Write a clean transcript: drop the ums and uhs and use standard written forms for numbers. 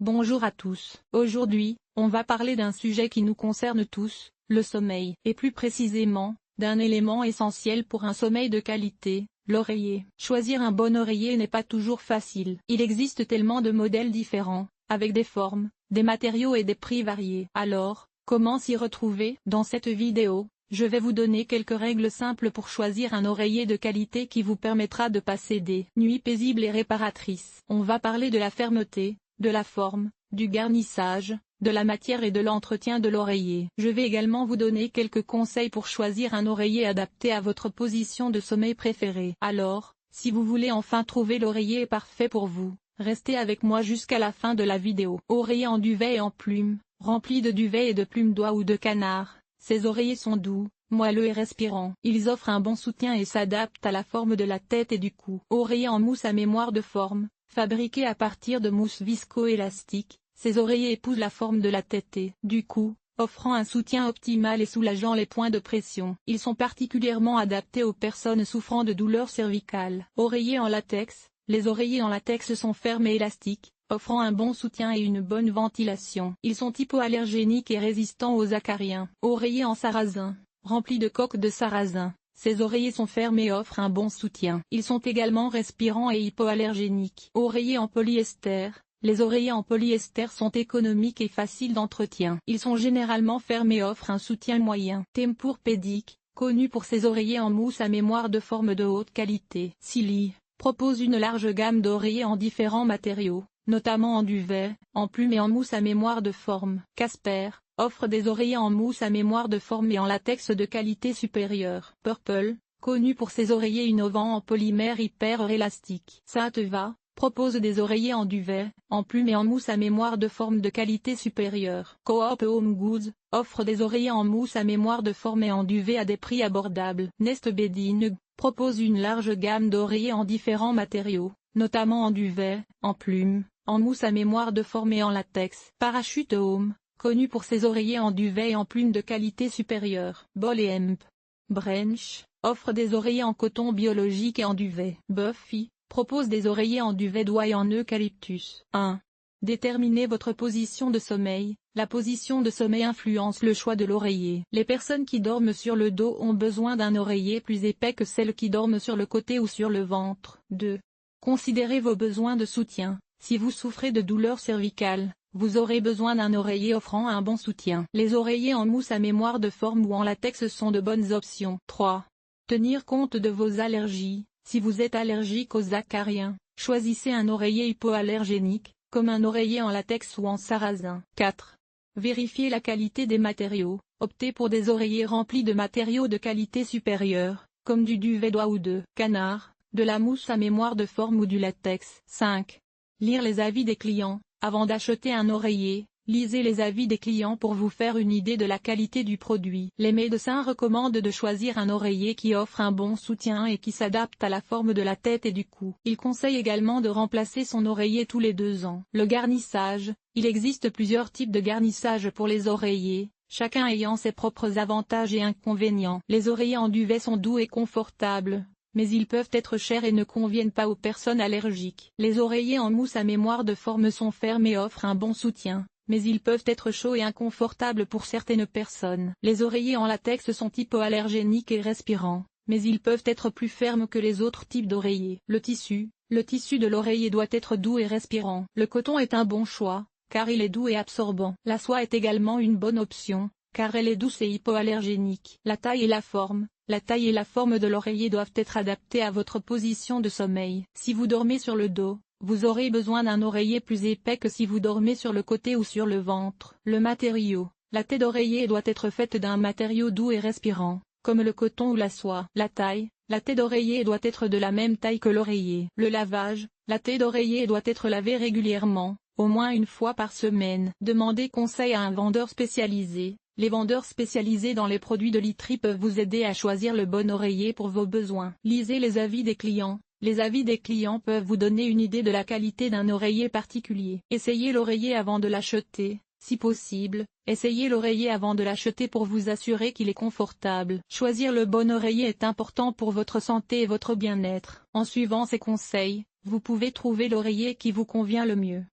Bonjour à tous. Aujourd'hui, on va parler d'un sujet qui nous concerne tous, le sommeil. Et plus précisément, d'un élément essentiel pour un sommeil de qualité, l'oreiller. Choisir un bon oreiller n'est pas toujours facile. Il existe tellement de modèles différents, avec des formes, des matériaux et des prix variés. Alors, comment s'y retrouver? Dans cette vidéo, je vais vous donner quelques règles simples pour choisir un oreiller de qualité qui vous permettra de passer des nuits paisibles et réparatrices. On va parler de la fermeté, de la forme, du garnissage, de la matière et de l'entretien de l'oreiller. Je vais également vous donner quelques conseils pour choisir un oreiller adapté à votre position de sommeil préférée. Alors, si vous voulez enfin trouver l'oreiller parfait pour vous, restez avec moi jusqu'à la fin de la vidéo. Oreiller en duvet et en plumes, rempli de duvet et de plumes d'oie ou de canard. Ces oreillers sont doux, moelleux et respirants. Ils offrent un bon soutien et s'adaptent à la forme de la tête et du cou. Oreiller en mousse à mémoire de forme. Fabriqués à partir de mousse visco-élastique, ces oreillers épousent la forme de la tête et du cou, offrant un soutien optimal et soulageant les points de pression. Ils sont particulièrement adaptés aux personnes souffrant de douleurs cervicales. Oreillers en latex. Les oreillers en latex sont fermes et élastiques, offrant un bon soutien et une bonne ventilation. Ils sont hypoallergéniques et résistants aux acariens. Oreillers en sarrasin. Remplis de coque de sarrasin. Ces oreillers sont fermes et offrent un bon soutien. Ils sont également respirants et hypoallergéniques. Oreillers en polyester. Les oreillers en polyester sont économiques et faciles d'entretien. Ils sont généralement fermes et offrent un soutien moyen. Tempur-Pedic, connu pour ses oreillers en mousse à mémoire de forme de haute qualité. Silly propose une large gamme d'oreillers en différents matériaux, notamment en duvet, en plume et en mousse à mémoire de forme. Casper offre des oreillers en mousse à mémoire de forme et en latex de qualité supérieure. Purple, connu pour ses oreillers innovants en polymère hyper élastique. Saatva propose des oreillers en duvet, en plume et en mousse à mémoire de forme de qualité supérieure. Coop Home Goods offre des oreillers en mousse à mémoire de forme et en duvet à des prix abordables. Nest Bedding propose une large gamme d'oreillers en différents matériaux, notamment en duvet, en plume, en mousse à mémoire de forme et en latex. Parachute Home, connu pour ses oreillers en duvet et en plume de qualité supérieure. Ball & Hemp Branch offre des oreillers en coton biologique et en duvet. Buffy propose des oreillers en duvet d'oie et en eucalyptus. 1. Déterminez votre position de sommeil. La position de sommeil influence le choix de l'oreiller. Les personnes qui dorment sur le dos ont besoin d'un oreiller plus épais que celles qui dorment sur le côté ou sur le ventre. 2. Considérez vos besoins de soutien. Si vous souffrez de douleurs cervicales, vous aurez besoin d'un oreiller offrant un bon soutien. Les oreillers en mousse à mémoire de forme ou en latex sont de bonnes options. 3. Tenir compte de vos allergies. Si vous êtes allergique aux acariens, choisissez un oreiller hypoallergénique, comme un oreiller en latex ou en sarrasin. 4. Vérifiez la qualité des matériaux. Optez pour des oreillers remplis de matériaux de qualité supérieure, comme du duvet d'oie ou de canard, de la mousse à mémoire de forme ou du latex. 5. Lire les avis des clients. Avant d'acheter un oreiller, lisez les avis des clients pour vous faire une idée de la qualité du produit. Les médecins recommandent de choisir un oreiller qui offre un bon soutien et qui s'adapte à la forme de la tête et du cou. Ils conseillent également de remplacer son oreiller tous les 2 ans. Le garnissage. Il existe plusieurs types de garnissage pour les oreillers, chacun ayant ses propres avantages et inconvénients. Les oreillers en duvet sont doux et confortables, mais ils peuvent être chers et ne conviennent pas aux personnes allergiques. Les oreillers en mousse à mémoire de forme sont fermes et offrent un bon soutien, mais ils peuvent être chauds et inconfortables pour certaines personnes. Les oreillers en latex sont hypoallergéniques et respirants, mais ils peuvent être plus fermes que les autres types d'oreillers. Le tissu de l'oreiller doit être doux et respirant. Le coton est un bon choix, car il est doux et absorbant. La soie est également une bonne option, car elle est douce et hypoallergénique. La taille et la forme. La taille et la forme de l'oreiller doivent être adaptées à votre position de sommeil. Si vous dormez sur le dos, vous aurez besoin d'un oreiller plus épais que si vous dormez sur le côté ou sur le ventre. Le matériau. La tête d'oreiller doit être faite d'un matériau doux et respirant, comme le coton ou la soie. La taille. La tête d'oreiller doit être de la même taille que l'oreiller. Le lavage. La tête d'oreiller doit être lavée régulièrement, au moins une fois par semaine. Demandez conseil à un vendeur spécialisé. Les vendeurs spécialisés dans les produits de literie peuvent vous aider à choisir le bon oreiller pour vos besoins. Lisez les avis des clients. Les avis des clients peuvent vous donner une idée de la qualité d'un oreiller particulier. Essayez l'oreiller avant de l'acheter. Si possible, essayez l'oreiller avant de l'acheter pour vous assurer qu'il est confortable. Choisir le bon oreiller est important pour votre santé et votre bien-être. En suivant ces conseils, vous pouvez trouver l'oreiller qui vous convient le mieux.